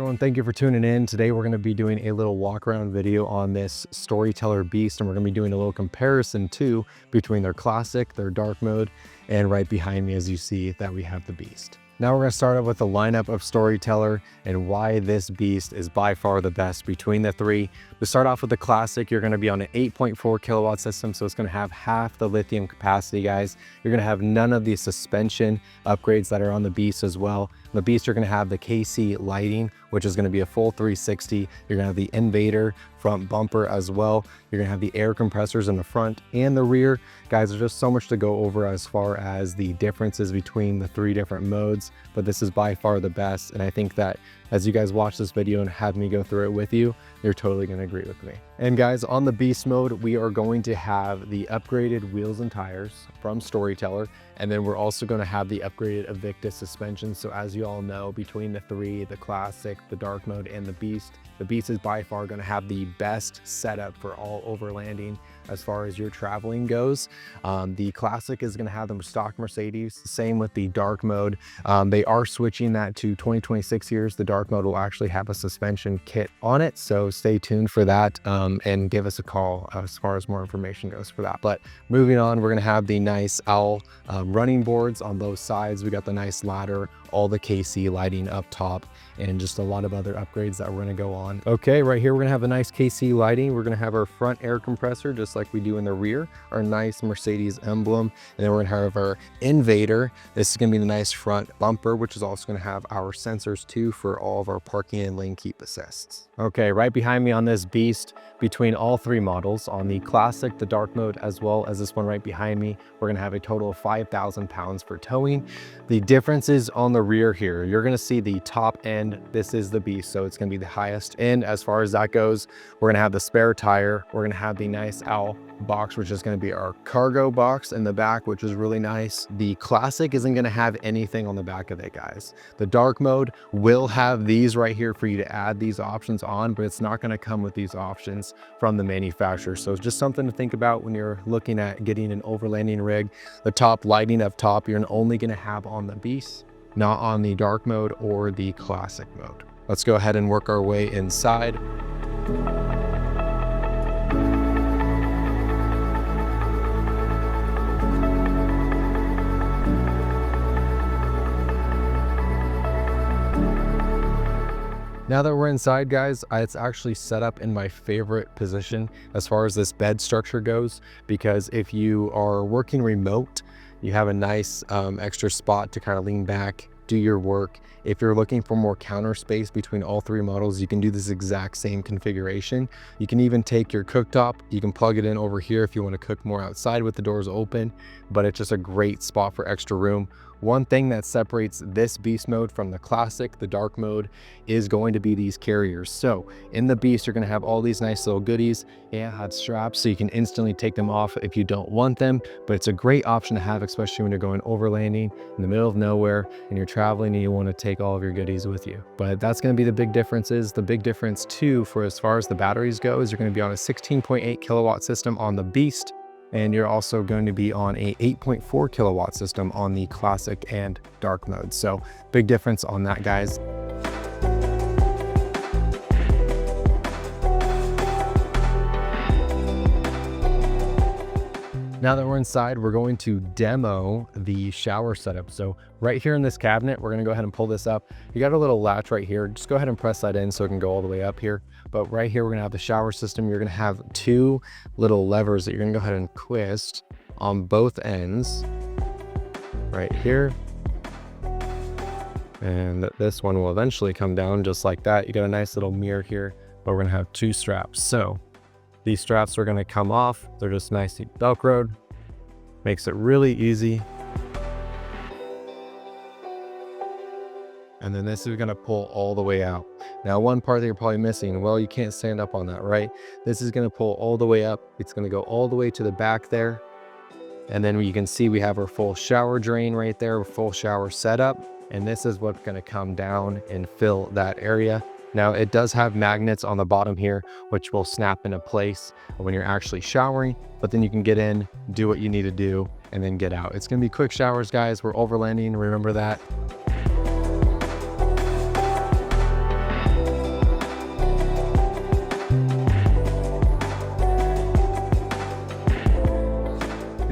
everyone, thank you for tuning in. Today we're going to be doing a little walk around video on this Storyteller Beast, and we're going to be doing a little comparison too between their classic, their dark mode, and right behind me as you see that we have the Beast. Now we're going to start off with the lineup of Storyteller and why this Beast is by far the best between the three. To start off with the classic, you're going to be on an 8.4 kilowatt system, so it's going to have half the lithium capacity, guys. You're going to have none of the suspension upgrades that are on the Beast as well. On the Beast, you're going to have the KC lighting, which is going to be a full 360. You're going to have the Invader front bumper as well. You're going to have the air compressors in the front and the rear. Guys, there's just so much to go over as far as the differences between the three different modes, but this is by far the best. And I think that as you guys watch this video and have me go through it with you, you're totally going to agree with me. And guys, on the Beast mode, we are going to have the upgraded wheels and tires from Storyteller. And then we're also going to have the upgraded Invictus suspension. So as you all know, between the three, the classic, the dark mode, and the Beast is by far going to have the best setup for all overlanding as far as your traveling goes. The classic is going to have the stock Mercedes, same with the dark mode. They are switching that to 2026 years. The dark mode will actually have a suspension kit on it, so stay tuned for that and give us a call as far as more information goes for that. But moving on, we're going to have the nice owl running boards on both sides. We got the nice ladder, all the KC lighting up top, and just a lot of other upgrades that we're going to go on. Okay, right here we're going to have a nice KC lighting. We're going to have our front air compressor just like we do in the rear, our nice Mercedes emblem, and then we're going to have our Invader. This is going to be the nice front bumper, which is also going to have our sensors too for all of our parking and lane keep assists. Okay, right behind me on this Beast, between all three models, on the classic, the dark mode, as well as this one right behind me, we're going to have a total of 5,000 pounds for towing. The differences on the rear here, you're going to see the top end. This is the Beast, so it's going to be the highest end as far as that goes. We're going to have the spare tire. We're going to have the nice owl box, which is going to be our cargo box in the back, which is really nice. The classic isn't going to have anything on the back of it, guys. The dark mode will have these right here for you to add these options on, but it's not going to come with these options from the manufacturer. So it's just something to think about when you're looking at getting an overlanding rig. The top lighting up top, you're only going to have on the Beast, not on the dark mode or the classic mode. Let's go ahead and work our way inside. Now that we're inside, guys, it's actually set up in my favorite position as far as this bed structure goes, because if you are working remote, you have a nice extra spot to kind of lean back, do your work. If you're looking for more counter space between all three models, you can do this exact same configuration. You can even take your cooktop, you can plug it in over here if you want to cook more outside with the doors open, but it's just a great spot for extra room. One thing that separates this Beast mode from the classic, the dark mode, is going to be these carriers. So in the Beast, you're going to have all these nice little goodies and hot straps, so you can instantly take them off if you don't want them. But it's a great option to have, especially when you're going overlanding in the middle of nowhere and you're traveling and you want to take all of your goodies with you. But that's going to be the big differences. The big difference too, for as far as the batteries go, is you're going to be on a 16.8 kilowatt system on the Beast, and you're also going to be on a 8.4 kilowatt system on the classic and dark mode. So big difference on that, guys. Now that we're inside, we're going to demo the shower setup. So right here in this cabinet, we're going to go ahead and pull this up. You got a little latch right here. Just go ahead and press that in so it can go all the way up here. But right here, we're going to have the shower system. You're going to have two little levers that you're going to go ahead and twist on both ends right here. And this one will eventually come down just like that. You got a nice little mirror here, but we're going to have two straps. So these straps are going to come off. They're just nicely Velcroed. Makes it really easy. And then this is going to pull all the way out. Now, one part that you're probably missing, well, you can't stand up on that, right? This is going to pull all the way up. It's going to go all the way to the back there. And then you can see we have our full shower drain right there, full shower setup. And this is what's going to come down and fill that area. Now, it does have magnets on the bottom here, which will snap into place when you're actually showering, but then you can get in, do what you need to do, and then get out. It's going to be quick showers, guys. We're overlanding, remember that.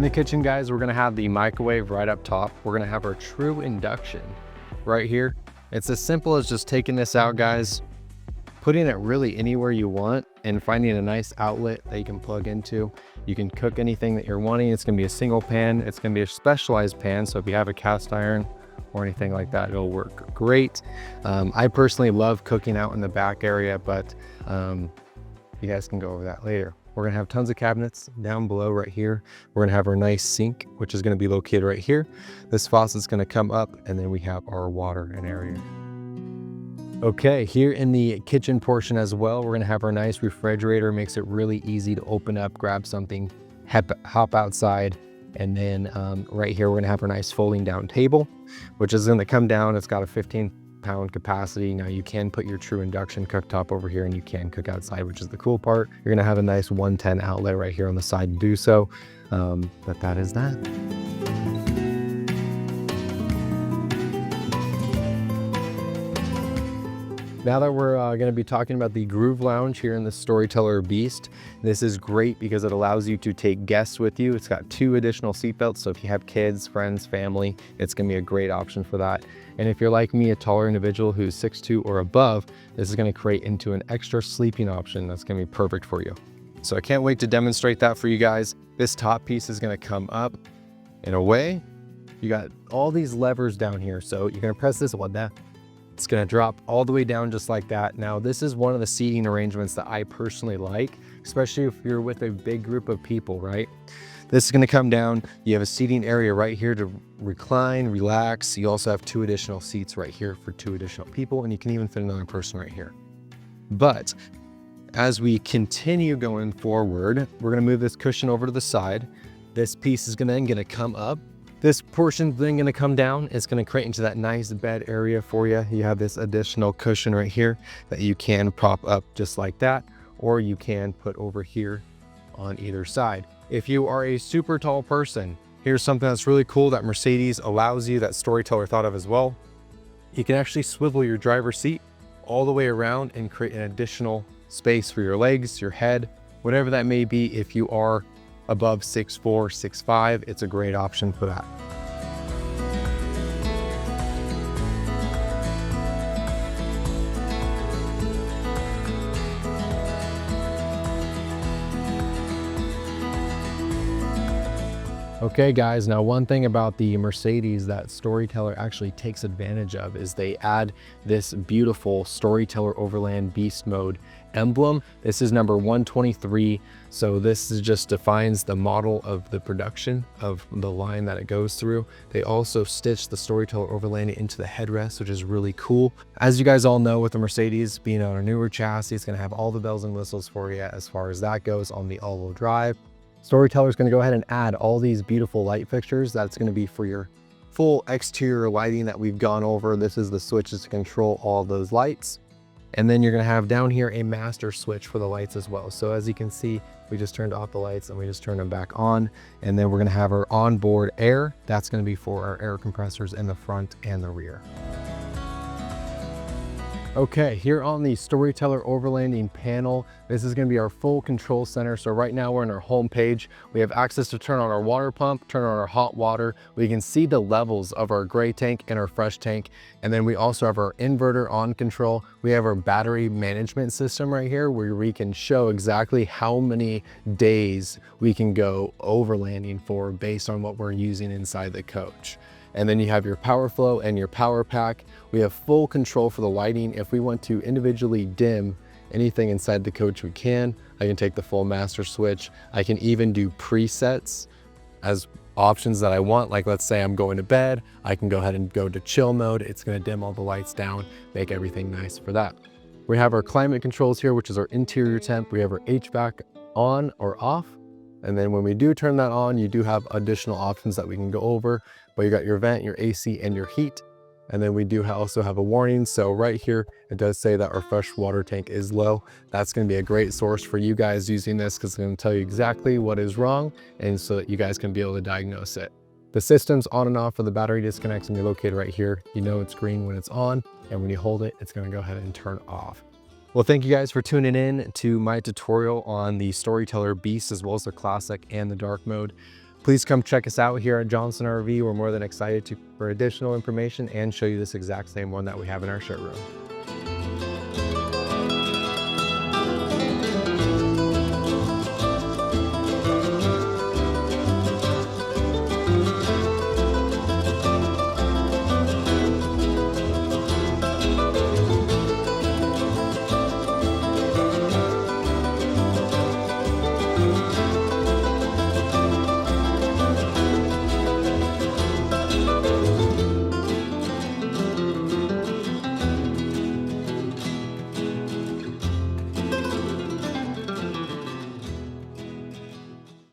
the kitchen, guys, we're gonna have the microwave right up top. We're gonna have our true induction right here. It's as simple as just taking this out, guys, putting it really anywhere you want and finding a nice outlet that you can plug into. You can cook anything that you're wanting. It's gonna be a single pan. It's gonna be a specialized pan. So if you have a cast iron or anything like that, it'll work great. I personally love cooking out in the back area, but you guys can go over that later. We're gonna have tons of cabinets down below right here. We're gonna have our nice sink, which is gonna be located right here. This faucet's gonna come up, and then we have our water and area. Okay, here in the kitchen portion as well, we're gonna have our nice refrigerator. Makes it really easy to open up, grab something, hop outside. And then right here, we're gonna have our nice folding down table, which is gonna come down. It's got a 15-pound capacity. Now you can put your true induction cooktop over here and you can cook outside, which is the cool part. You're gonna have a nice 110 outlet right here on the side to do so. But that is that. Now that we're going to be talking about the Groove Lounge here in the Storyteller Beast, this is great because it allows you to take guests with you. It's got 2 additional seatbelts, so if you have kids, friends, family, it's going to be a great option for that. And if you're like me, a taller individual who's 6'2" or above, this is going to create into an extra sleeping option that's going to be perfect for you. So I can't wait to demonstrate that for you guys. This top piece is going to come up and away. You got all these levers down here, so you're going to press this one down. It's gonna drop all the way down just like that. Now, this is one of the seating arrangements that I personally like, especially if you're with a big group of people, right? This is gonna come down. You have a seating area right here to recline, relax. You also have 2 additional seats right here for 2 additional people, and you can even fit another person right here. But as we continue going forward, we're gonna move this cushion over to the side. This piece is then gonna come up. This portion then gonna come down. It's gonna create into that nice bed area for you. You have this additional cushion right here that you can prop up just like that, or you can put over here on either side. If you are a super tall person, here's something that's really cool that Mercedes allows you, that Storyteller thought of as well. You can actually swivel your driver's seat all the way around and create an additional space for your legs, your head, whatever that may be. If you are above 6'4", 6'5", it's a great option for that. Okay guys, now one thing about the Mercedes that Storyteller actually takes advantage of is they add this beautiful Storyteller Overland Beast Mode emblem. This is number 123. So this is just defines the model of the production of the line that it goes through. They also stitched the Storyteller Overland into the headrest, which is really cool. As you guys all know, with the Mercedes being on a newer chassis, it's gonna have all the bells and whistles for you as far as that goes on the all-wheel drive. Storyteller is going to go ahead and add all these beautiful light fixtures. That's going to be for your full exterior lighting that we've gone over. This is the switches to control all those lights. And then you're going to have down here a master switch for the lights as well. So as you can see, we just turned off the lights and we just turned them back on. And then we're going to have our onboard air. That's going to be for our air compressors in the front and the rear. Okay, here on the Storyteller Overlanding panel, this is going to be our full control center. So right now we're on our home page. We have access to turn on our water pump, turn on our hot water. We can see the levels of our gray tank and our fresh tank. And then we also have our inverter on control. We have our battery management system right here where we can show exactly how many days we can go overlanding for based on what we're using inside the coach. And then you have your power flow and your power pack. We have full control for the lighting. If we want to individually dim anything inside the coach, we can. I can take the full master switch. I can even do presets as options that I want. Like let's say I'm going to bed, I can go ahead and go to chill mode. It's gonna dim all the lights down, make everything nice for that. We have our climate controls here, which is our interior temp. We have our HVAC on or off. And then when we do turn that on, you do have additional options that we can go over, but you got your vent, your AC, and your heat. And then we do also have a warning. So right here, it does say that our fresh water tank is low. That's gonna be a great source for you guys using this because it's gonna tell you exactly what is wrong and so that you guys can be able to diagnose it. The system's on and off for the battery disconnects and you're located right here. You know it's green when it's on, and when you hold it, it's gonna go ahead and turn off. Well, thank you guys for tuning in to my tutorial on the Storyteller Beast, as well as the classic and the dark mode. Please come check us out here at Johnson RV. We're more than excited for additional information and show you this exact same one that we have in our showroom.